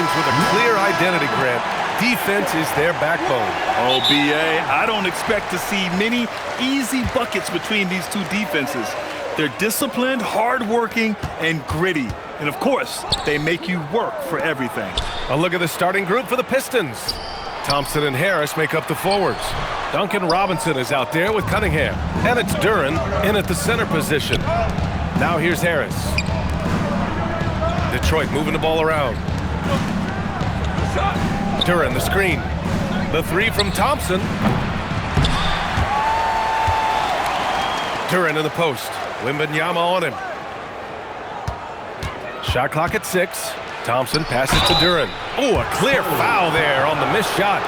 Pistons with a clear identity, Grant. Defense is their backbone. Oh, B.A., I don't expect to see many easy buckets between these two defenses. They're disciplined, hardworking, and gritty. And, of course, they make you work for everything. A look at the starting group for the Pistons. Thompson and Harris make up the forwards. Duncan Robinson is out there with Cunningham. And it's Duren in at the center position. Now here's Harris. Detroit moving the ball around. Duren, the screen. The three from Thompson. Duren in the post. Wembanyama on him. Shot clock at 6. Thompson passes to Duren. Oh, a clear foul there on the missed shot.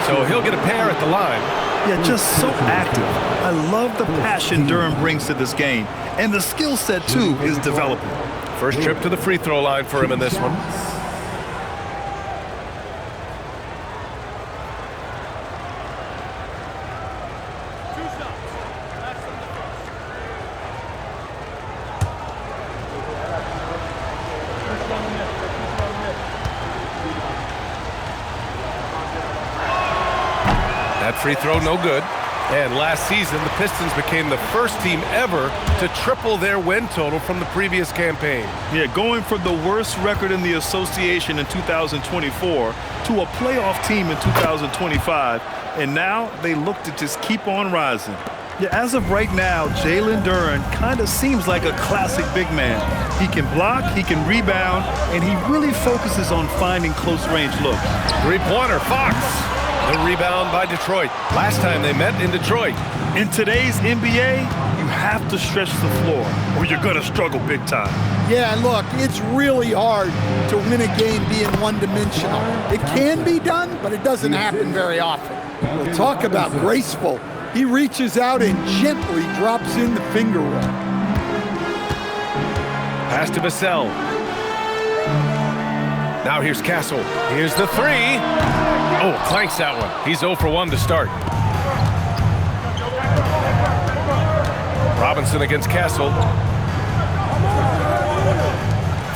So he'll get a pair at the line. Yeah, just so active. I love the passion Duren brings to this game. And the skill set, too, is developing. First trip to the free throw line for him in this one. That free throw no good. And last season, the Pistons became the first team ever to triple their win total from the previous campaign. Yeah, going from the worst record in the association in 2024 to a playoff team in 2025. And now they look to just keep on rising. Yeah, as of right now, Jalen Duren kind of seems like a classic big man. He can block, he can rebound, and he really focuses on finding close-range looks. Three-pointer, Fox. The rebound by Detroit. Last time they met in Detroit. In today's NBA, you have to stretch the floor or you're going to struggle big time. Yeah, look, it's really hard to win a game being one-dimensional. It can be done, but it doesn't happen very often. We'll talk about graceful. He reaches out and gently drops in the finger roll. Pass to Vassell. Now here's Castle. Here's the three. Oh, clanks that one. He's 0 for 1 to start. Robinson against Castle.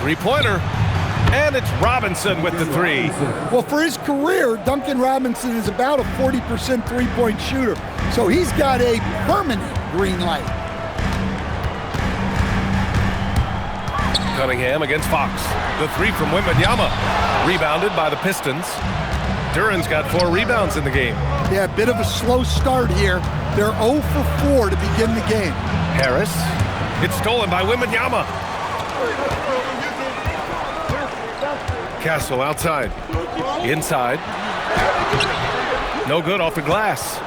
Three-pointer. And it's Robinson with the three. Well, for his career, Duncan Robinson is about a 40% three-point shooter. So he's got a permanent green light. Cunningham against Fox. The three from Wembanyama. Rebounded by the Pistons. Duren's got 4 rebounds in the game. Yeah, a bit of a slow start here. They're 0 for 4 to begin the game. Harris. It's stolen by Wembanyama. Castle outside. Inside. No good off the glass.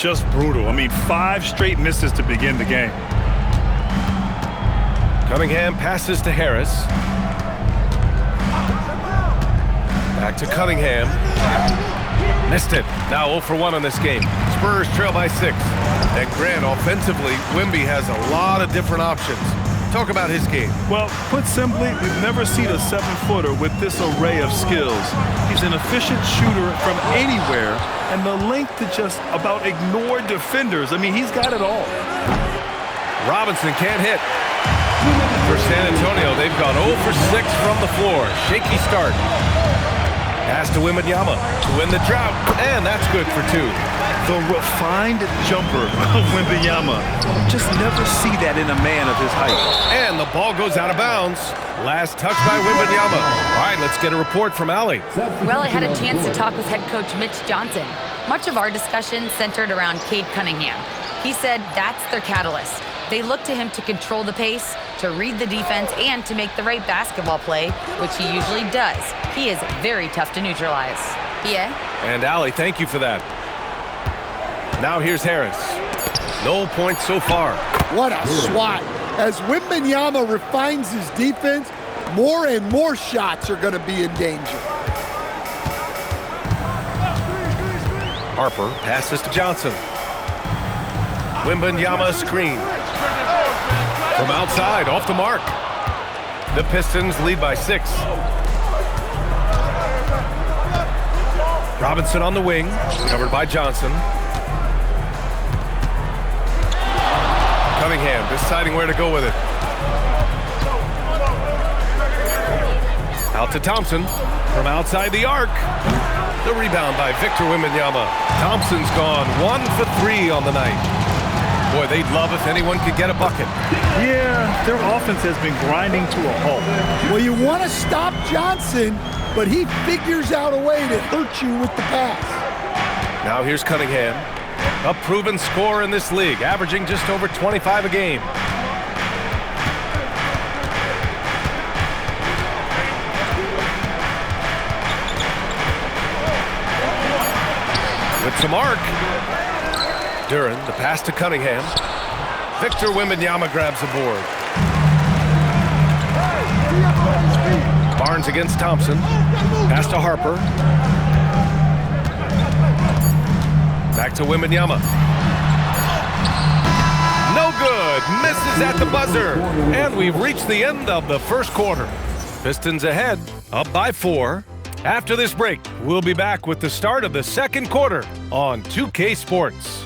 Just brutal. I mean, 5 straight misses to begin the game. Cunningham passes to Harris. Back to Cunningham. Missed it. Now 0 for 1 in this game. Spurs trail by 6. And Grant, offensively, Wemby has a lot of different options. Talk about his game. Well, put simply, we've never seen a 7-footer with this array of skills. He's an efficient shooter from anywhere, and the length to just about ignore defenders. I mean, he's got it all. Robinson can't hit. For San Antonio, they've gone 0 for 6 from the floor. Shaky start. Pass to Wembanyama to win the drought, and that's good for 2. The refined jumper of Wembanyama. Just never see that in a man of his height. And the ball goes out of bounds. Last touch by Wembanyama. All right, let's get a report from Allie. Well, I had a chance to talk with head coach Mitch Johnson. Much of our discussion centered around Cade Cunningham. He said that's their catalyst. They look to him to control the pace, to read the defense, and to make the right basketball play, which he usually does. He is very tough to neutralize. Yeah? And Allie, thank you for that. Now here's Harris. No points so far. What a swat. As Wembanyama refines his defense, more and more shots are going to be in danger. Harper passes to Johnson. Wembanyama screen. From outside, off the mark. The Pistons lead by 6. Robinson on the wing, covered by Johnson. Cunningham deciding where to go with it. Out to Thompson from outside the arc. The rebound by Victor Wembanyama. Thompson's gone 1 for 3 on the night. Boy, they'd love if anyone could get a bucket. Yeah, their offense has been grinding to a halt. Well, you want to stop Johnson, but he figures out a way to hurt you with the pass. Now here's Cunningham, a proven scorer in this league, averaging just over 25 a game. With some arc. Duren, the pass to Cunningham. Victor Wembanyama grabs the board. Barnes against Thompson. Pass to Harper. Back to Wembanyama. No good. Misses at the buzzer. And we've reached the end of the first quarter. Pistons ahead, up by 4. After this break, we'll be back with the start of the second quarter on 2K Sports.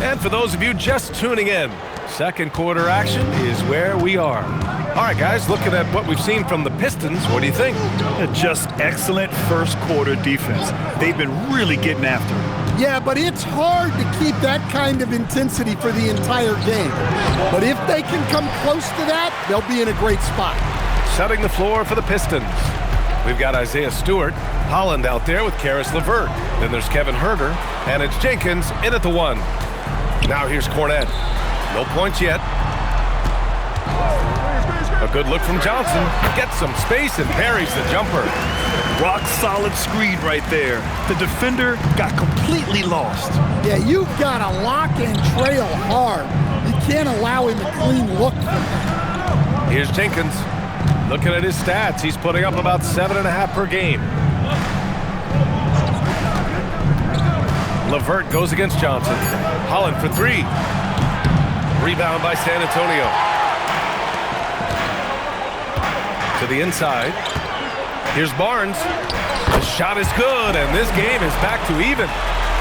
And for those of you just tuning in, second quarter action is where we are. All right, guys, looking at what we've seen from the Pistons, what do you think? Just excellent first quarter defense. They've been really getting after it. Yeah, but it's hard to keep that kind of intensity for the entire game. But if they can come close to that, they'll be in a great spot. Setting the floor for the Pistons. We've got Isaiah Stewart, Holland out there with Karis LeVert. Then there's Kevin Huerter, and it's Jenkins in at the 1. Now here's Kornet. No points yet. A good look from Johnson. Gets some space and parries the jumper. Rock solid screen right there. The defender got completely lost. Yeah, you've got to lock and trail hard. You can't allow him a clean look. Here's Jenkins. Looking at his stats, he's putting up about 7.5 per game. LeVert goes against Johnson. Holland for 3. Rebound by San Antonio. To the inside. Here's Barnes. The shot is good, and this game is back to even.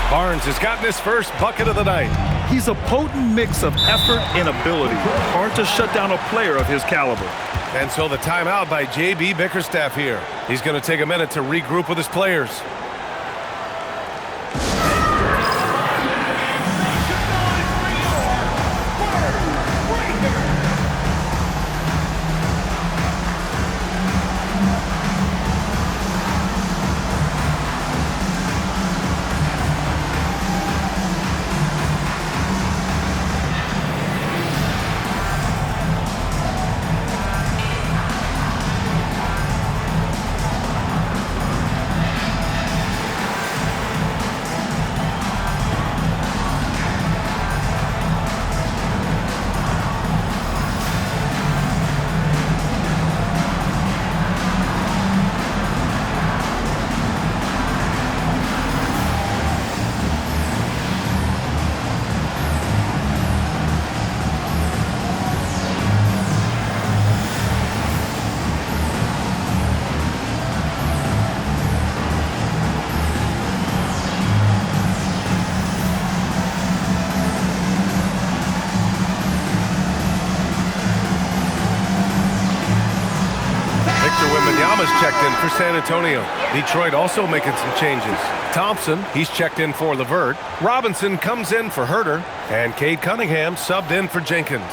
Barnes has gotten his first bucket of the night. He's a potent mix of effort and ability. Hard to shut down a player of his caliber. And so the timeout by J.B. Bickerstaff here. He's going to take a minute to regroup with his players. Wembanyama's checked in for San Antonio. Detroit also making some changes. Thompson, he's checked in for LeVert. Robinson comes in for Huerter. And Cade Cunningham subbed in for Jenkins.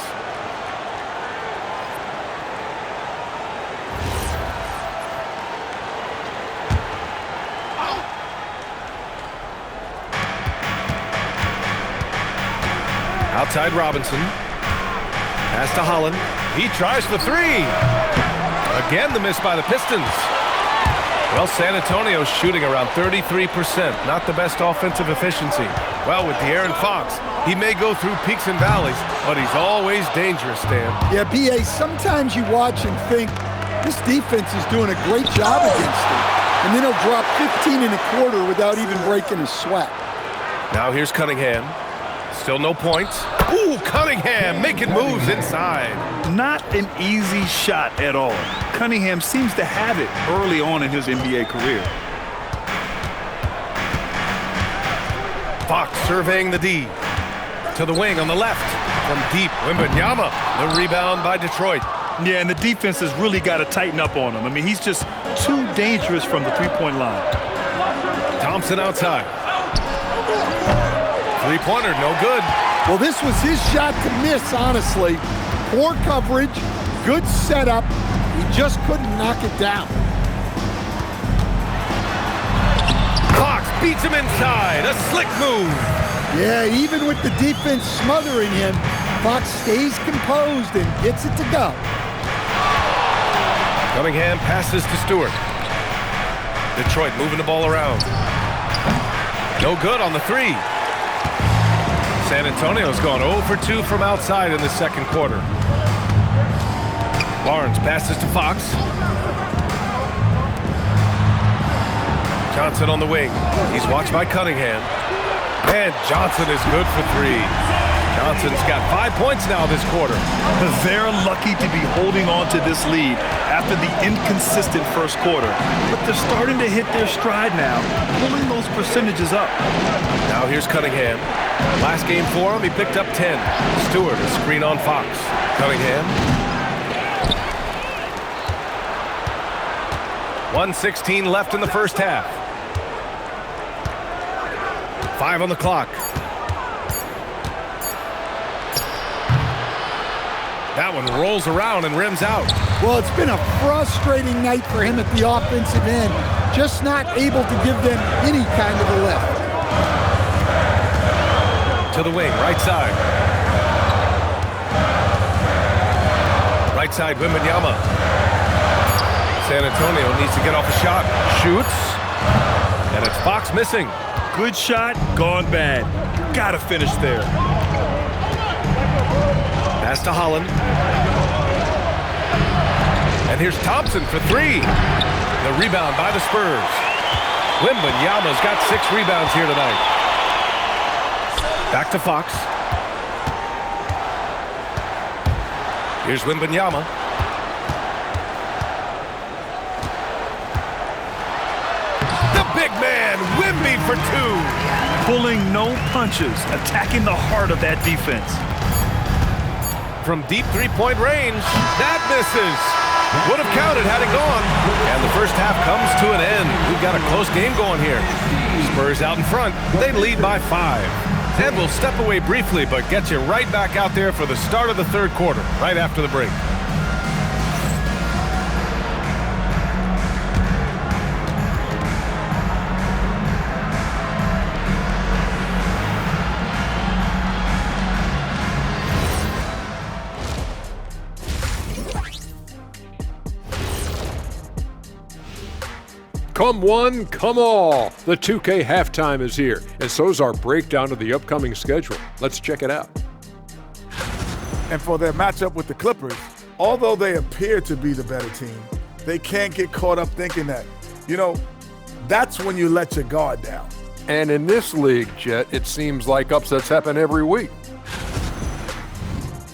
Outside Robinson. Pass to Holland. He tries for 3. Again, the miss by the Pistons. Well, San Antonio's shooting around 33%. Not the best offensive efficiency. Well, with De'Aaron Fox, he may go through peaks and valleys, but he's always dangerous, Stan. Yeah, B.A., sometimes you watch and think, this defense is doing a great job against him. And then he'll drop 15 in a quarter without even breaking a sweat. Now here's Cunningham. Still no points. Ooh, Cunningham making moves inside. Not an easy shot at all. Cunningham seems to have it early on in his NBA career. Fox surveying the D. To the wing on the left. From deep, Wembanyama. The rebound by Detroit. Yeah, and the defense has really got to tighten up on him. I mean, he's just too dangerous from the three-point line. Thompson outside. Three-pointer, no good. Well, this was his shot to miss, honestly. Poor coverage, good setup. He just couldn't knock it down. Fox beats him inside. A slick move. Yeah, even with the defense smothering him, Fox stays composed and gets it to go. Cunningham passes to Stewart. Detroit moving the ball around. No good on the three. San Antonio's gone 0 for 2 from outside in the second quarter. Barnes passes to Fox. Johnson on the wing. He's watched by Cunningham. And Johnson is good for 3. Johnson's got 5 points now this quarter. They're lucky to be holding on to this lead after the inconsistent first quarter. But they're starting to hit their stride now, pulling those percentages up. Now here's Cunningham. Last game for him, he picked up 10. Stewart, a screen on Fox. Cunningham. 1:16 left in the first half. 5 on the clock. That one rolls around and rims out. Well, it's been a frustrating night for him at the offensive end. Just not able to give them any kind of a lift. To the wing, right side. Right side, Wembanyama. San Antonio needs to get off a shot. Shoots. And it's Fox missing. Good shot, gone bad. Gotta finish there. Pass to Holland. And here's Thompson for 3. The rebound by the Spurs. Wembanyama's got 6 rebounds here tonight. Back to Fox. Here's Wembanyama. The big man, Wemby for 2. Pulling no punches, attacking the heart of that defense. From deep three-point range, that misses. Would have counted had it gone. And the first half comes to an end. We've got a close game going here. Spurs out in front. They lead by 5. And we'll step away briefly, but get you right back out there for the start of the third quarter, right after the break. Come one, come all. The 2K halftime is here, and so's our breakdown of the upcoming schedule. Let's check it out. And for their matchup with the Clippers, although they appear to be the better team, they can't get caught up thinking that, that's when you let your guard down. And in this league, Jet, it seems like upsets happen every week.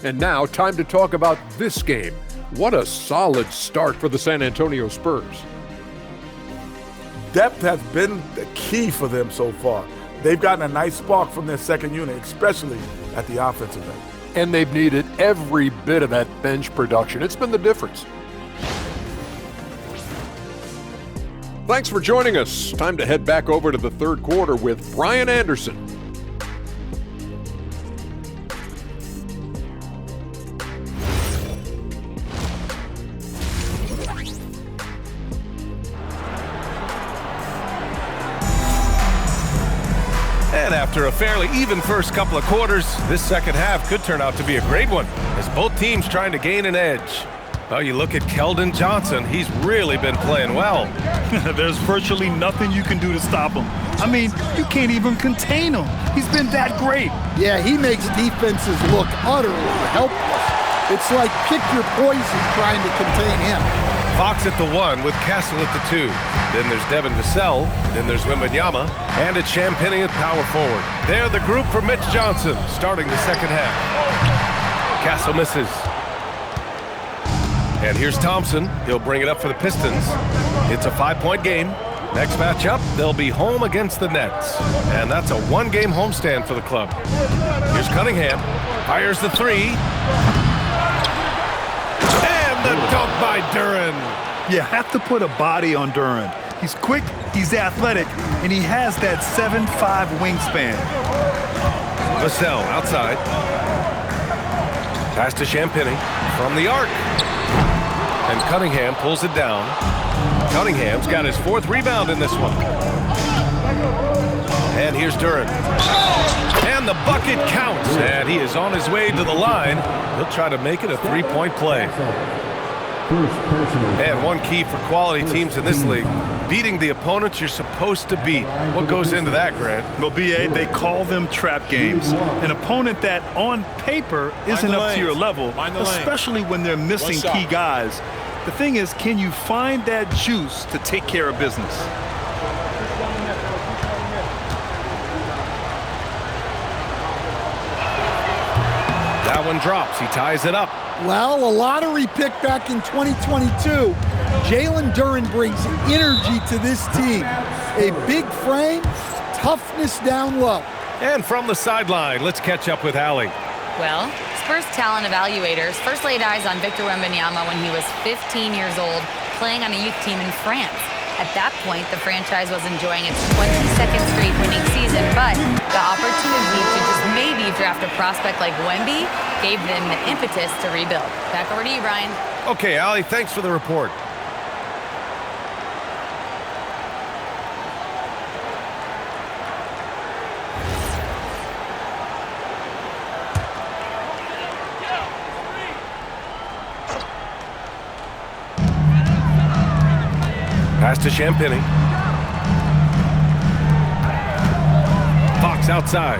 And now, time to talk about this game. What a solid start for the San Antonio Spurs. Depth has been the key for them so far. They've gotten a nice spark from their second unit, especially at the offensive end. And they've needed every bit of that bench production. It's been the difference. Thanks for joining us. Time to head back over to the third quarter with Brian Anderson. And after a fairly even first couple of quarters, this second half could turn out to be a great one, as both teams trying to gain an edge. Well, you look at Keldon Johnson, he's really been playing well. There's virtually nothing you can do to stop him. I mean, you can't even contain him. He's been that great. Yeah, he makes defenses look utterly helpless. It's like pick your poison trying to contain him. Fox at the 1 with Castle at the 2. Then there's Devin Vassell. Then there's Wembanyama. And it's Champagnie at power forward. They're the group for Mitch Johnson starting the second half. Castle misses. And here's Thompson. He'll bring it up for the Pistons. It's a 5-point game. Next matchup, they'll be home against the Nets. And that's a 1-game homestand for the club. Here's Cunningham. Fires the 3. And the dunk by Duren. You have to put a body on Duren. He's quick, he's athletic, and he has that 7'5" wingspan. Vassell outside. Pass to Champagnie from the arc. And Cunningham pulls it down. Cunningham's got his 4th rebound in this one. And here's Duren. And the bucket counts. And he is on his way to the line. He'll try to make it a 3-point play. And one key for quality teams in this league, beating the opponents you're supposed to beat. What goes into that, Grant? Well, B.A., they call them trap games. An opponent that on paper isn't up to your level, especially when they're missing key guys. The thing is, can you find that juice to take care of business? That one drops. He ties it up. Well, a lottery pick back in 2022. Jalen Duren brings energy to this team. A big frame, toughness down low. And from the sideline, let's catch up with Allie. Well, Spurs talent evaluators first laid eyes on Victor Wembanyama when he was 15 years old, playing on a youth team in France. At that point, the franchise was enjoying its 22nd straight winning season, but the opportunity to just maybe draft a prospect like Wemby gave them the impetus to rebuild. Back over to you, Brian. Okay, Allie, thanks for the report. Pass to Champagnie. Fox outside.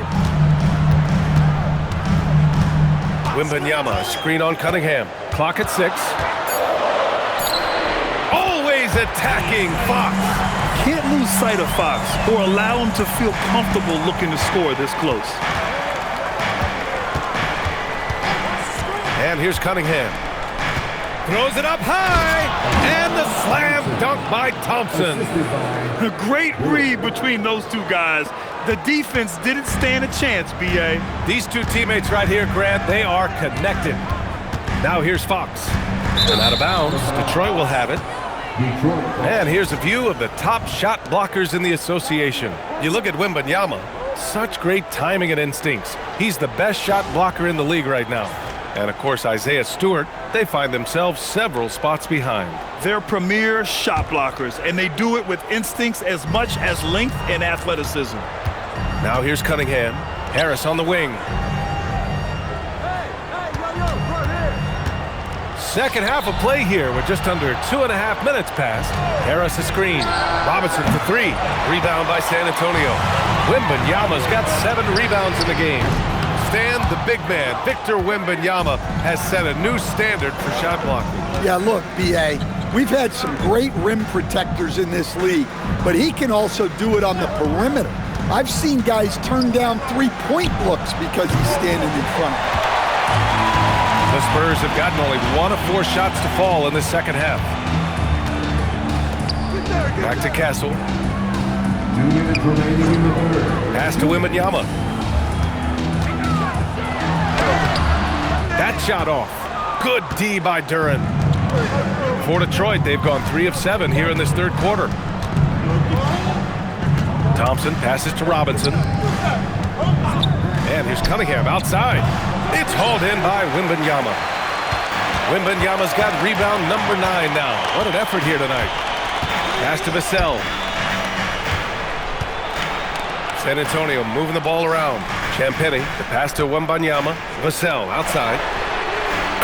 Wembanyama, screen on Cunningham. Clock at 6. Always attacking Fox. Can't lose sight of Fox or allow him to feel comfortable looking to score this close. And here's Cunningham. Throws it up high, and the slam dunk by Thompson. A great read between those two guys. The defense didn't stand a chance, B.A. These two teammates right here, Grant, they are connected. Now here's Fox. And out of bounds, Detroit will have it. And here's a view of the top shot blockers in the association. You look at Wembanyama, such great timing and instincts. He's the best shot blocker in the league right now. And, of course, Isaiah Stewart, they find themselves several spots behind. They're premier shot blockers, and they do it with instincts as much as length and athleticism. Now here's Cunningham. Harris on the wing. Second half of play here with just under 2.5 minutes passed. Harris a screen. Robinson for 3. Rebound by San Antonio. Wembanyama's got 7 rebounds in the game. Stan, the big man, Victor Wembanyama, has set a new standard for shot blocking. Yeah, look, B.A., we've had some great rim protectors in this league, but he can also do it on the perimeter. I've seen guys turn down 3-point looks because he's standing in front. The Spurs have gotten only 1 of 4 shots to fall in the second half. Back to Castle. 2 minutes remaining in the third. Pass to Wembanyama. That shot off. Good D by Duren. For Detroit, they've gone 3 of 7 here in this third quarter. Thompson passes to Robinson. And here's Cunningham outside. It's hauled in by Wembanyama. Wembanyama's got rebound number 9 now. What an effort here tonight. Pass to Vassell. San Antonio moving the ball around. Champagnie, the pass to Wembanyama. Vassell outside.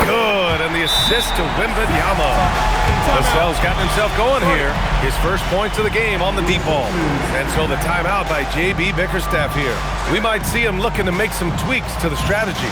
Good, and the assist to Wembanyama. Vassell's gotten himself going here. His first points of the game on the deep ball. And so the timeout by J.B. Bickerstaff here. We might see him looking to make some tweaks to the strategy.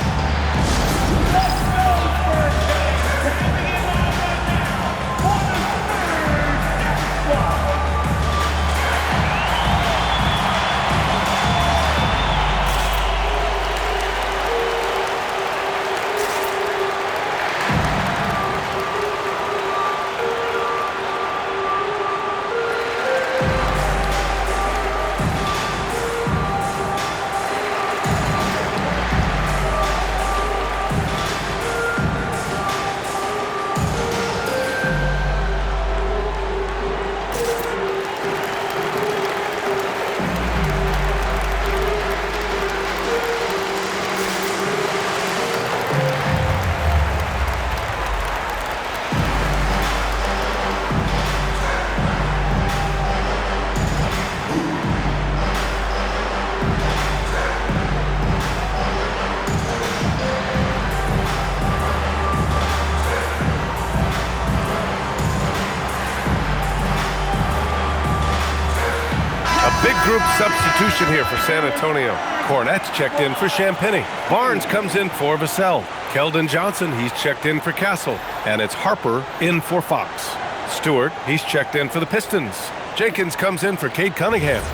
group substitution here for San Antonio. Cornett's checked in for Champagny. Barnes comes in for Vassell. Keldon Johnson, he's checked in for Castle. And it's Harper in for Fox. Stewart, he's checked in for the Pistons. Jenkins comes in for Cade Cunningham.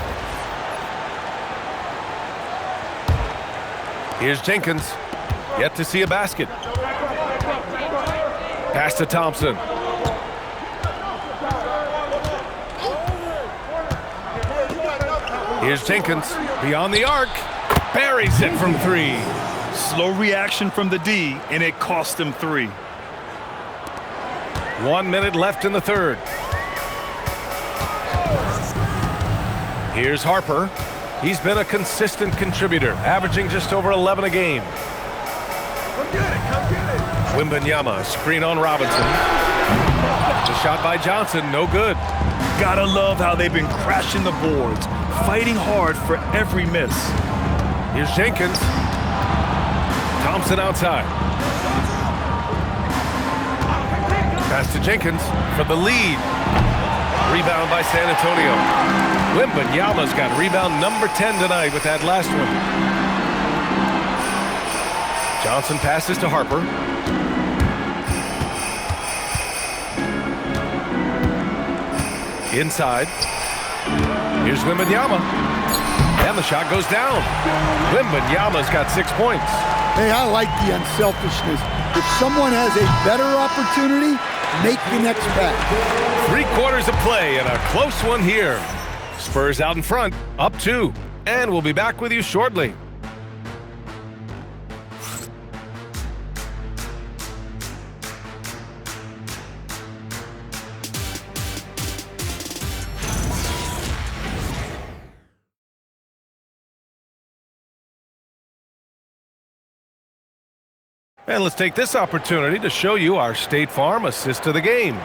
Here's Jenkins. Yet to see a basket. Pass to Thompson. Here's Jenkins. Beyond the arc. Buries it from 3. Slow reaction from the D, and it cost him 3. 1 minute left in the third. Here's Harper. He's been a consistent contributor, averaging just over 11 a game. Wembanyama, screen on Robinson. The shot by Johnson, no good. Gotta love how they've been crashing the boards, fighting hard for every miss. Here's Jenkins. Thompson outside. Pass to Jenkins for the lead. Rebound by San Antonio. Wembanyama's got rebound number 10 tonight with that last one. Johnson passes to Harper. Inside. Here's Wembanyama. And the shot goes down. Wembanyama's got 6 points. Hey, I like the unselfishness. If someone has a better opportunity, make the next pass. 3 quarters of play and a close one here. Spurs out in front, up 2. And we'll be back with you shortly. And let's take this opportunity to show you our State Farm assist of the game.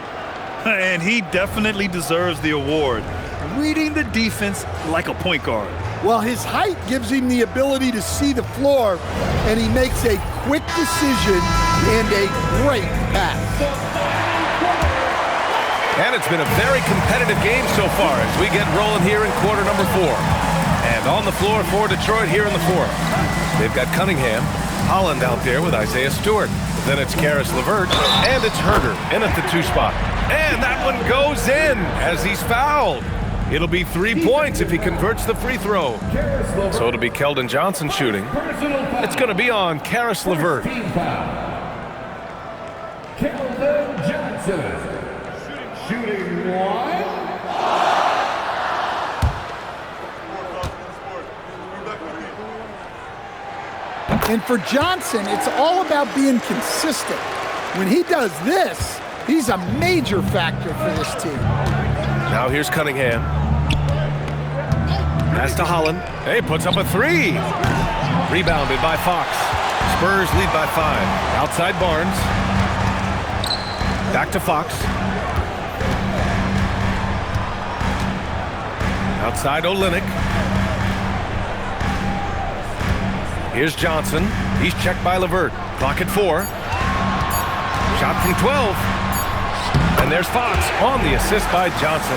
And he definitely deserves the award. Reading the defense like a point guard. Well, his height gives him the ability to see the floor, and he makes a quick decision and a great pass. And it's been a very competitive game so far as we get rolling here in quarter number 4. And on the floor for Detroit here in the 4th. They've got Cunningham, Holland out there with Isaiah Stewart. Then it's Karis LeVert, and it's Herder in at the 2 spot. And that one goes in as he's fouled. It'll be 3 points if he converts the free throw. So it'll be Keldon Johnson shooting. It's going to be on Karis LeVert. Keldon Johnson. Shooting 1. And for Johnson, it's all about being consistent. When he does this, he's a major factor for this team. Now here's Cunningham. Pass to Holland. Hey, puts up a 3. Rebounded by Fox. Spurs lead by 5. Outside Barnes. Back to Fox. Outside Olynyk. Here's Johnson. He's checked by LeVert. Clock at 4. Shot from 12. And there's Fox on the assist by Johnson.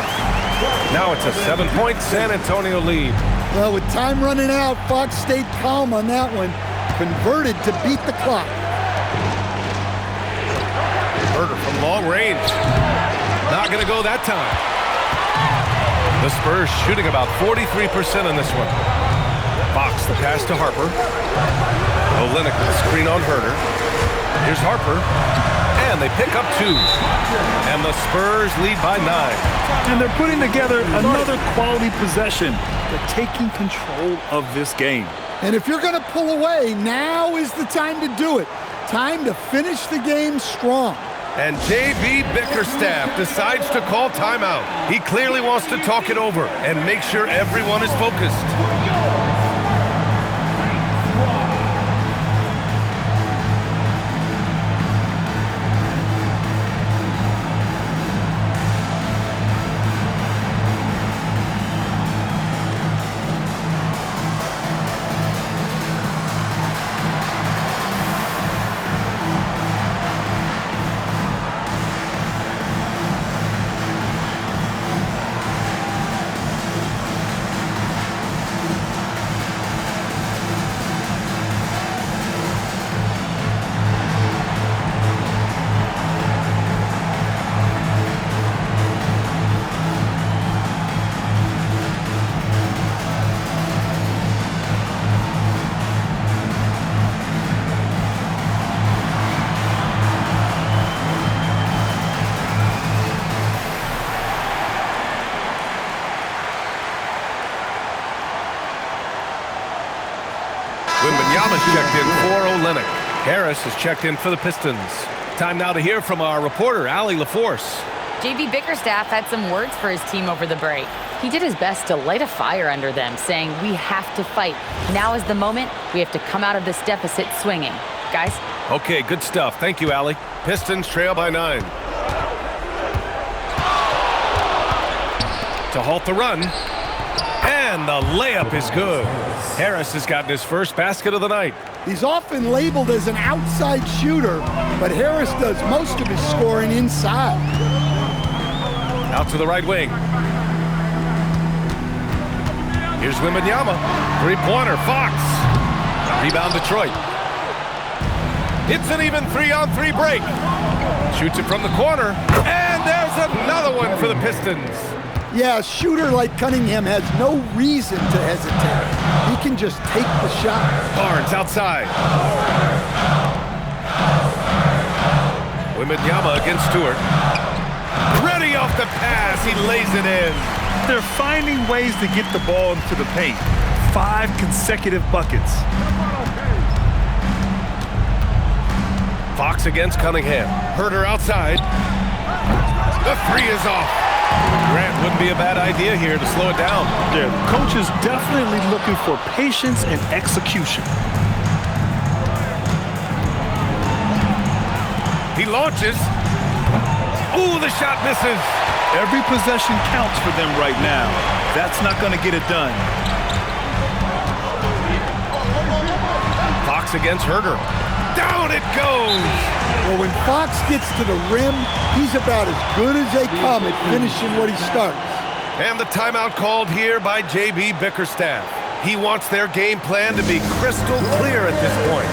Now it's a 7-point San Antonio lead. Well, with time running out, Fox stayed calm on that one. Converted to beat the clock. Herder from long range. Not going to go that time. The Spurs shooting about 43% on this one. Fox, the pass to Harper. Olynyk with a screen on Herder. Here's Harper. And they pick up 2. And the Spurs lead by 9. And they're putting together another quality possession. They're taking control of this game. And if you're going to pull away, now is the time to do it. Time to finish the game strong. And J.B. Bickerstaff decides to call timeout. He clearly wants to talk it over and make sure everyone is focused. Wembanyama's checked in for Olynyk. Harris is checked in for the Pistons. Time now to hear from our reporter, Allie LaForce. JB Bickerstaff had some words for his team over the break. He did his best to light a fire under them, saying, "We have to fight. Now is the moment. We have to come out of this deficit swinging." Guys? Okay, good stuff. Thank you, Allie. Pistons trail by 9. To halt the run. And the layup is good. Harris has gotten his first basket of the night. He's often labeled as an outside shooter, but Harris does most of his scoring inside. Out to the right wing. Here's Wembanyama. Three-pointer, Fox. Rebound, Detroit. It's an even 3-on-3 break. Shoots it from the corner. And there's another one for the Pistons. Yeah, a shooter like Cunningham has no reason to hesitate. He can just take the shot. Barnes outside. Wembanyama against Stewart. Ready off the pass. He lays it in. They're finding ways to get the ball into the paint. 5 consecutive buckets. Fox against Cunningham. Herter outside. The three is off. Grant wouldn't be a bad idea here to slow it down. Yeah, the coach is definitely looking for patience and execution. He launches. Ooh, the shot misses. Every possession counts for them right now. That's not going to get it done. Fox against Herter. Down it goes. Well, when Fox gets to the rim, he's about as good as they come at finishing what he starts. And the timeout called here by JB Bickerstaff. He wants their game plan to be crystal clear at this point.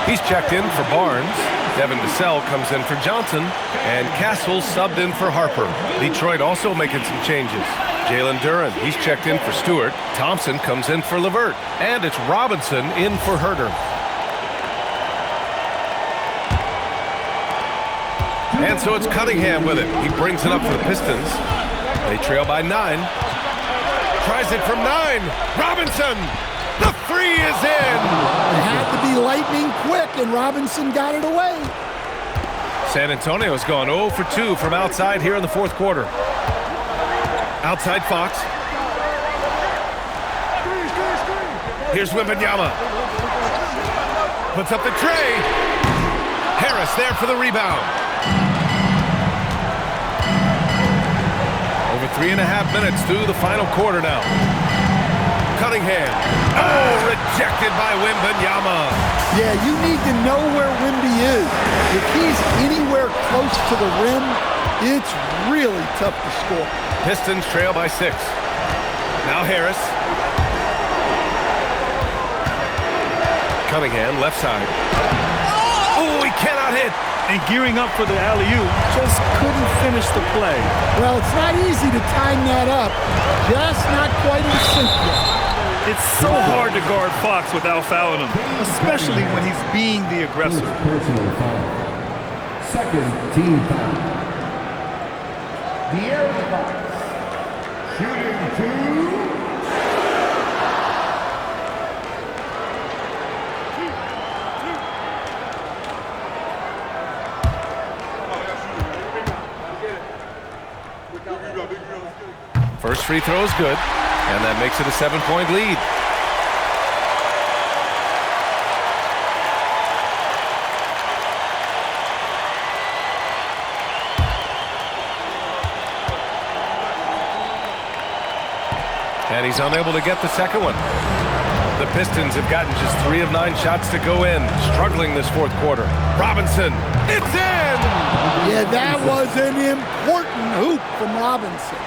He's checked in for Barnes. Devin Vassell comes in for Johnson. And Castle subbed in for Harper. Detroit also making some changes. Jalen Duren, he's checked in for Stewart. Thompson comes in for LeVert. And it's Robinson in for Herter. And so it's Cunningham with it. He brings it up for the Pistons. They trail by 9. Tries it from 9. Robinson! The three is in! It had to be lightning quick, and Robinson got it away. San Antonio's gone 0 for 2 from outside here in the fourth quarter. Outside Fox. Here's Wembanyama. Puts up the tray. Harris there for the rebound. Over 3.5 minutes through the final quarter now. Cunningham. Oh, rejected by Wembanyama. Yeah, you need to know where Wemby is. If he's anywhere close to the rim, it's really tough to score. Pistons trail by 6. Now Harris. Cunningham, left side. Oh, he cannot hit. And gearing up for the alley-oop, just couldn't finish the play. Well, it's not easy to time that up. Just not quite in sync yet. It's so hard to guard Fox without fouling him, especially when he's being the aggressor. Personal foul. Second team foul. De'Aaron Fox. Shooting 2. First free throw is good, and that makes it a 7-point lead. And he's unable to get the second one. The Pistons have gotten just 3 of 9 shots to go in, struggling this fourth quarter. Robinson, it's in! Yeah, that was an important hoop from Robinson.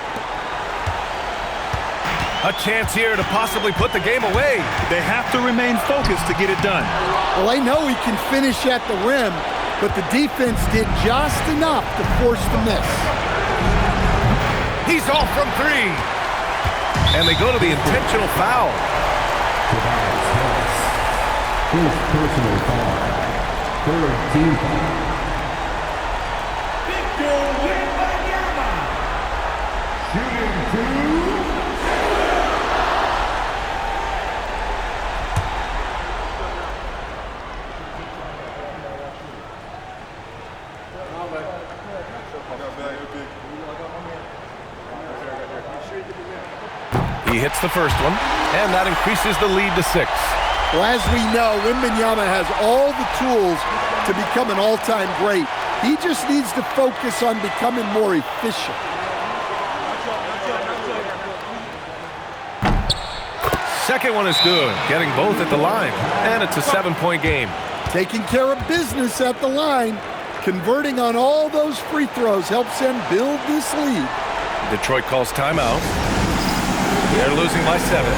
A chance here to possibly put the game away. They have to remain focused to get it done. Well, I know he can finish at the rim, but the defense did just enough to force the miss. He's off from 3. And they go to the intentional foul. First personal foul. Third team foul. Victor Wembanyama. Shooting 2. He hits the first one, and that increases the lead to 6. Well, as we know, Wembanyama has all the tools to become an all-time great. He just needs to focus on becoming more efficient. Second one is good, getting both at the line, and it's a 7-point game. Taking care of business at the line, converting on all those free throws helps them build this lead. Detroit calls timeout. They're losing by 7.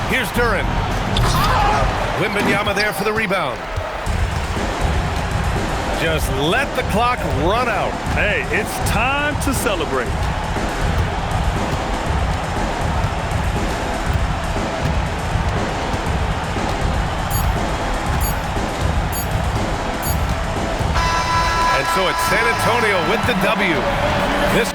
Here's Duren. Wembanyama there for the rebound. Just let the clock run out. Hey, it's time to celebrate. And so it's San Antonio with the W. This